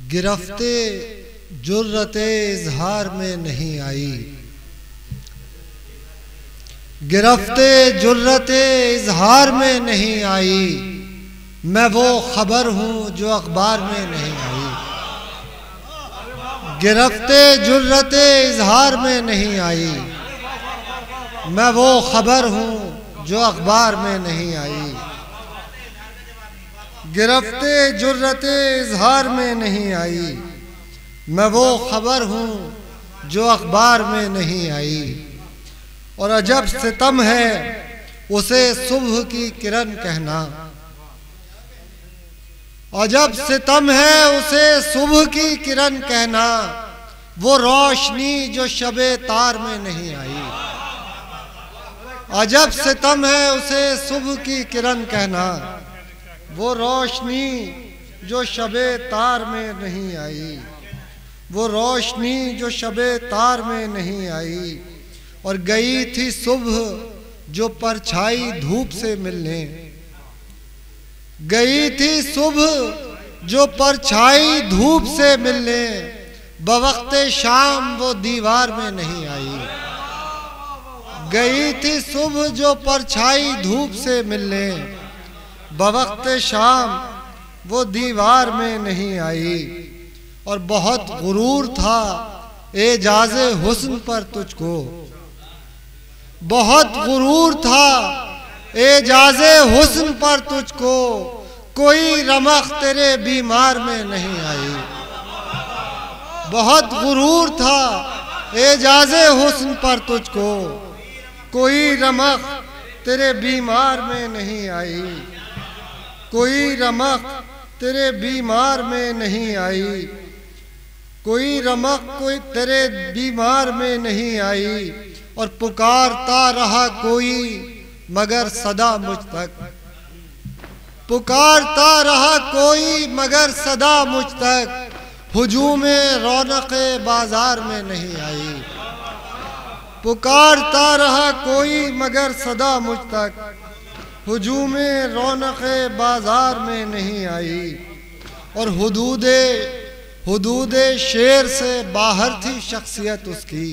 गिरफ्ते जुर्रते इजहार में नहीं आई, गिरफ्ते जुर्रते इजहार में नहीं आई। मैं वो खबर हूँ जो अखबार में नहीं आई। गिरफ्ते जुर्रते इजहार में नहीं आई, मैं वो खबर हूँ जो अखबार में नहीं आई। गिरफ्ते जुर्रते इजहार में नहीं आई, मैं वो खबर हूँ जो अखबार में नहीं आई। और अजब सितम है उसे सुबह की किरण कहना, अजब सितम है उसे सुबह की किरण कहना। वो रोशनी जो शबे तार में नहीं आई। अजब सितम है उसे सुबह की किरण कहना, वो रोशनी जो शबे तार में नहीं आई। वो रोशनी जो शबे तार में नहीं आई। और गई थी सुबह जो परछाई धूप से मिलने, गई थी सुबह जो परछाई धूप से मिलने। बवक्ते शाम वो दीवार में नहीं आई। गई थी सुबह जो परछाई धूप से मिलने, बवक्ते शाम वो दीवार में नहीं आई। और बहुत गुरूर था एजाज़े हुस्न पर तुझको, बहुत गुरूर था एजाज़े हुस्न पर तुझको। कोई रमख तेरे बीमार में नहीं आई। बहुत गुरूर था एजाज़े हुस्न पर तुझको, कोई रमख तेरे बीमार में नहीं आई। कोई रमख तेरे बीमार में नहीं आई। कोई रमक कोई तेरे बीमार में नहीं आई। और पुकारता रहा कोई मगर सदा मुझ तक, पुकारता रहा कोई मगर सदा मुझ तक। हुजूमे रौनक़े बाजार में नहीं आई। पुकारता रहा कोई मगर सदा मुझ तक, हुजूमे रौनक़े बाजार में नहीं आई। और हुदूदे शेर से बाहर थी शख्सियत उसकी,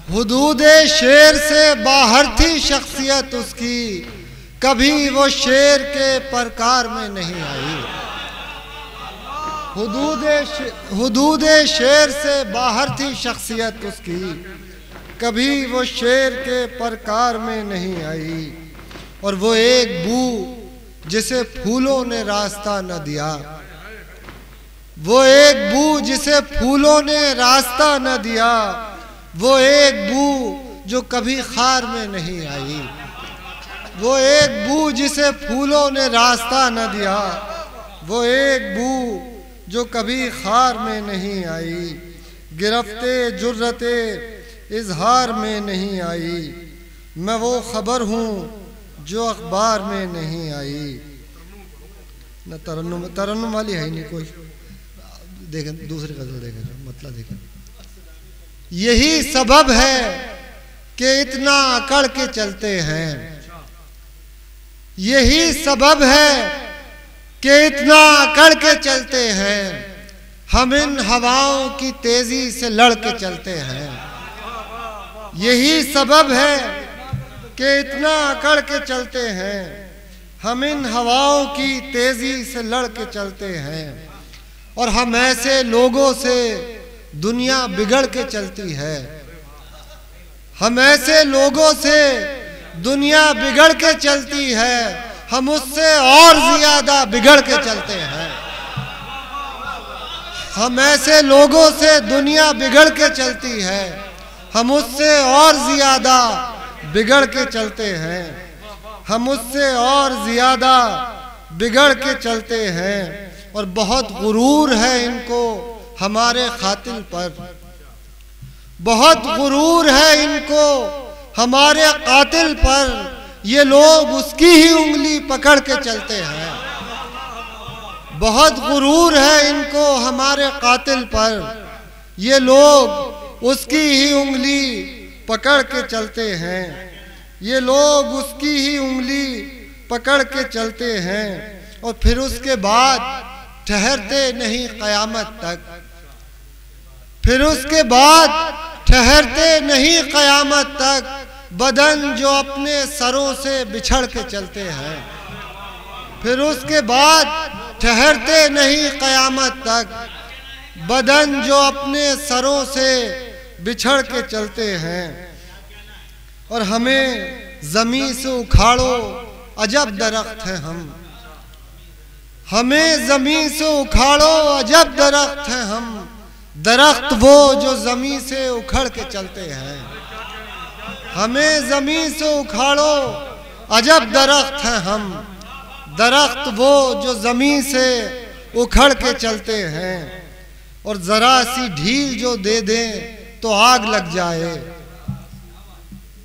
हुदूदे शेर से बाहर थी शख्सियत उसकी। कभी वो शेर के परकार में नहीं आई। हुदूदे शेर से बाहर थी शख्सियत उसकी, कभी वो शेर के परकार में नहीं आई। और वो एक बू जिसे फूलों ने रास्ता न दिया, वो एक बू जिसे फूलों ने रास्ता न दिया। वो एक बू जो कभी खार में नहीं आई। वो एक बू जिसे फूलों ने रास्ता न दिया। वो एक बू जो कभी खार में नहीं आई। गिरफ्ते जुर्रते इजहार में नहीं आई, मैं वो खबर हूँ जो अखबार में नहीं आई। न तरन्नुम वाली है नहीं कोई। देखें दूसरी गजल देखें, मतलब देखें। यही सबब है कि इतना अकड़ के चलते हैं, यही सबब है कि इतना अकड़ के चलते हैं। हम इन हवाओं की तेजी से लड़ के चलते हैं। यही सबब है कि इतना अकड़ के चलते हैं। हम इन हवाओं की तेजी से लड़ के चलते हैं। और हम ऐसे लोगों से दुनिया बिगड़ के चलती है। हम ऐसे लोगों से दुनिया बिगड़ के चलती है। हम उससे और ज्यादा बिगड़ के चलते हैं। हम ऐसे लोगों से दुनिया बिगड़ के चलती है। हम उससे और ज्यादा बिगड़ के चलते हैं। हम उससे और ज्यादा बिगड़ के चलते हैं। और बहुत गुरूर है इनको हमारे कातिल पर, बहुत गुरूर है इनको हमारे कातिल पर। ये लोग उसकी ही उंगली पकड़ के चलते हैं। बहुत गुरूर है इनको हमारे कातिल पर। ये लोग उसकी ही उंगली पकड़ के चलते हैं। ये लोग उसकी ही उंगली पकड़ के चलते हैं। और फिर उसके बाद ठहरते नहीं क़यामत तक, फिर उसके बाद ठहरते नहीं क़यामत तक बदन जो अपने सरों से बिछड़ के चलते हैं। फिर उसके बाद ठहरते नहीं क़यामत तक बदन जो अपने सरों से बिछड़ के चलते हैं। और हमें ज़मीन से उखाड़ो अजब दरख्त हैं हम, हमें ज़मीन से उखाड़ो अजब दरख्त हैं हम, दरख्त वो जो ज़मीन से उखड़ के चलते हैं। हमें ज़मीन से उखाड़ो अजब दरख्त हैं हम, दरख्त वो जो ज़मीन से उखड़ के चलते हैं। और ज़रा सी ढील जो दे दें तो आग लग जाए,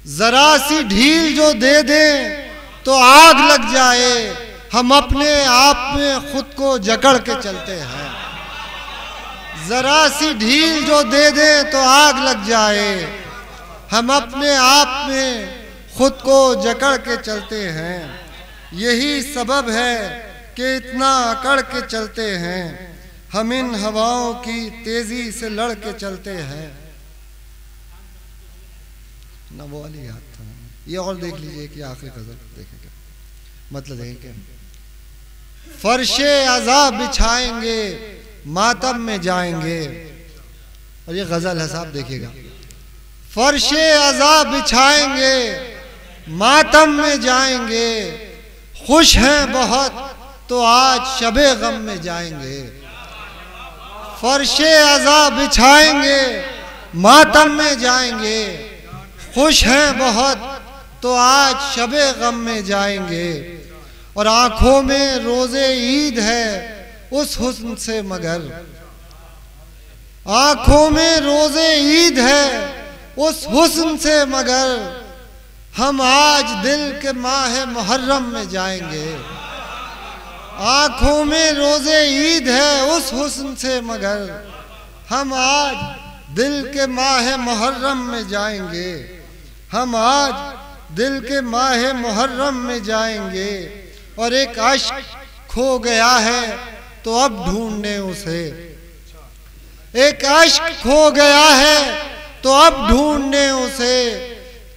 ज़रा सी ढील जो दे दें तो आग लग जाए। हम अपने आप में खुद को जकड़ के चलते हैं, ज़रा सी ढील जो दे दें तो आग लग जाए। हम अपने आप में खुद को जकड़ के चलते हैं। यही सबब है कि इतना अकड़ के चलते हैं। हम इन हवाओं की तेजी से लड़ के चलते हैं। ना वो वाली याद था, ये और देख लीजिए कि आखिरी गजल देखेंगे, मतलब देखेंगे। फर्शे अज़ाब बिछाएंगे मातम में जाएंगे, और ये गजल है साहब देखिएगा। फर्शे अज़ाब बिछाएंगे मातम में जाएंगे, खुश हैं बहुत तो आज शबे गम में जाएंगे। फर्शे अज़ाब बिछाएंगे मातम में जाएंगे, खुश हैं बहुत तो आज शबे गम में जाएंगे। और आंखों में रोज़े ईद है उस हुस्न से मगर, आंखों में रोज़े ईद है उस हुस्न से मगर, हम आज दिल के माह मुहर्रम में जाएंगे। आंखों में रोज़े ईद है उस हुस्न से मगर, हम आज दिल के माह मुहर्रम में जाएंगे। हम आज दिल के माह मुहर्रम में जाएंगे। और एक अश्क खो गया है तो अब ढूंढने उसे, एक अश्क खो गया है तो अब ढूंढने उसे,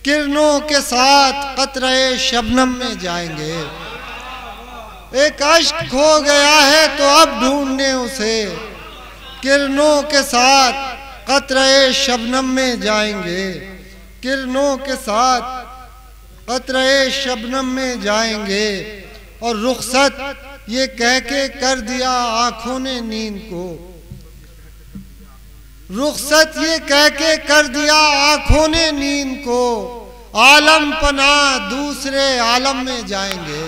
किरणों के साथ कतरे शबनम में जाएंगे। एक अश्क खो गया है तो अब ढूंढने उसे, किरणों के साथ कतरे शबनम में जाएंगे। किरणों के साथ कतरे शबनम में जाएंगे। और रुखसत ये कह के कर दिया आंखों ने नींद को, रुखसत ये कह के कर दिया आंखों ने नींद को, आलम पना दूसरे आलम में जाएंगे।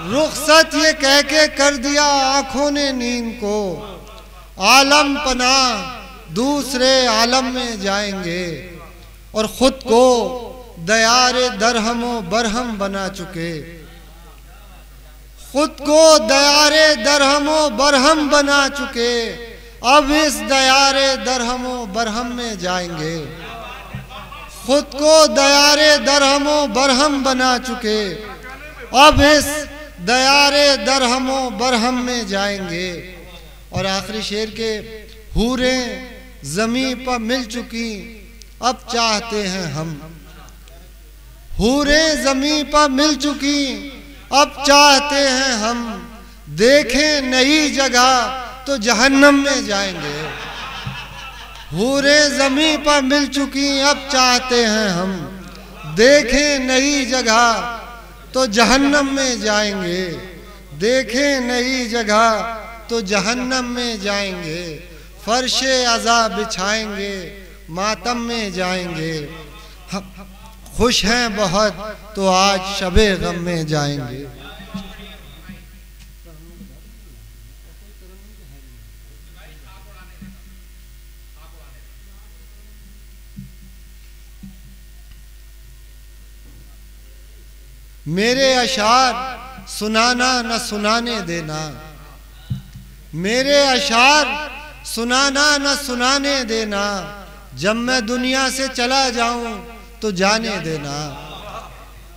रुखसत ये कह के कर दिया आंखों ने नींद को, आलम पना दूसरे आलम में जाएंगे। और खुद को दयारे दरहमो बरहम बना चुके, खुद को दयारे दरहमो बरहम बना चुके, अब इस दयारे दरहमो बरहम में जाएंगे। खुद को दयारे दरहमो बरहम बना चुके, अब इस दयारे दरहमो बरहम में जाएंगे। और आखिरी शेर के, हूरें ज़मीं पर मिल चुकी अब चाहते हैं हम, हूरें ज़मीं पर मिल चुकी अब चाहते हैं हम, देखें नई जगह तो जहन्नम में जाएंगे। हूरें ज़मीं पर मिल चुकी अब चाहते हैं हम, देखें नई जगह तो जहन्नम में जाएंगे। देखें नई जगह तो जहन्नम में जाएंगे। फर्शे अज़ाब बिछाएंगे मातम में जाएंगे, खुश हैं बहुत तो आज शबे गम में जाएंगे। मेरे अशार सुनाना न सुनाने देना, मेरे अशार सुनाना न सुनाने देना, जब मैं दुनिया से चला जाऊं तो जाने देना।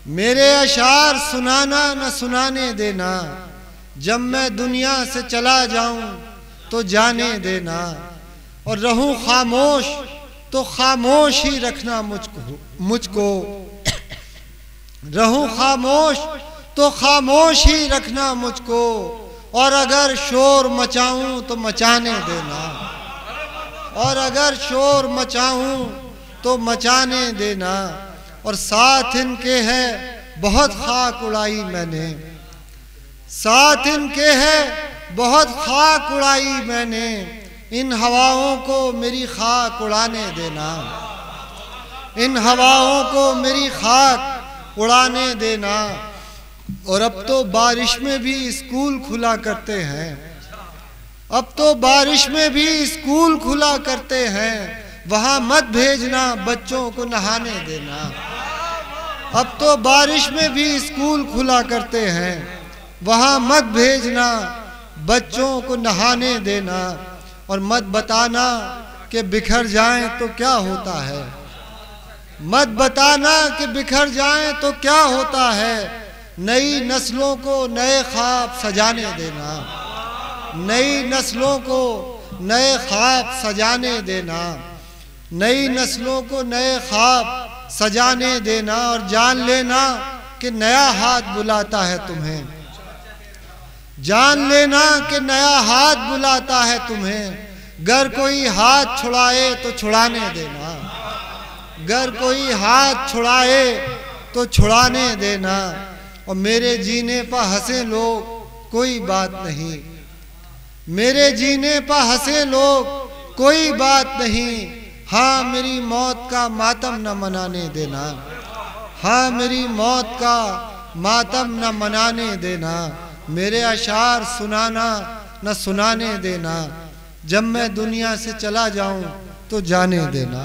मेरे अशार सुनाना न सुनाने देना, जब मैं दुनिया से चला जाऊं तो जाने देना, और रहूं खामोश तो खामोश ही रखना मुझको रहूं खामोश तो खामोश ही रखना मुझको, और अगर शोर मचाऊं तो मचाने देना, और अगर शोर मचाऊं तो मचाने देना। और साथ इनके है बहुत खाक उड़ाई मैंने, साथ इनके है बहुत खाक उड़ाई मैंने, इन हवाओं को मेरी खाक उड़ाने देना, इन हवाओं को मेरी खाक उड़ाने देना। और अब तो बारिश में भी स्कूल खुला करते हैं, अब तो बारिश में भी स्कूल खुला करते हैं, वहाँ मत भेजना बच्चों को नहाने देना। अब तो बारिश में भी स्कूल खुला करते हैं, वहाँ मत भेजना बच्चों को नहाने देना। और मत बताना कि बिखर जाएं तो क्या होता है, मत बताना कि बिखर जाएं तो क्या होता है। नई नस्लों को नए ख्वाब सजाने देना, नई नस्लों को नए ख्वाब सजाने देना, नई नस्लों को नए ख्वाब सजाने देना। और जान लेना कि नया हाथ बुलाता है तुम्हें, जान लेना कि नया हाथ बुलाता है तुम्हें। गर कोई हाथ छुड़ाए तो छुड़ाने देना, गर कोई हाथ छुड़ाए तो छुड़ाने देना। और मेरे जीने पर हंसे लोग कोई बात नहीं, मेरे जीने पर हंसे लोग कोई बात नहीं। हाँ मेरी मौत का मातम न मनाने देना, हाँ मेरी मौत का मातम न मनाने देना। मेरे अशार सुनाना न सुनाने देना, जब मैं दुनिया से चला जाऊं तो जाने देना।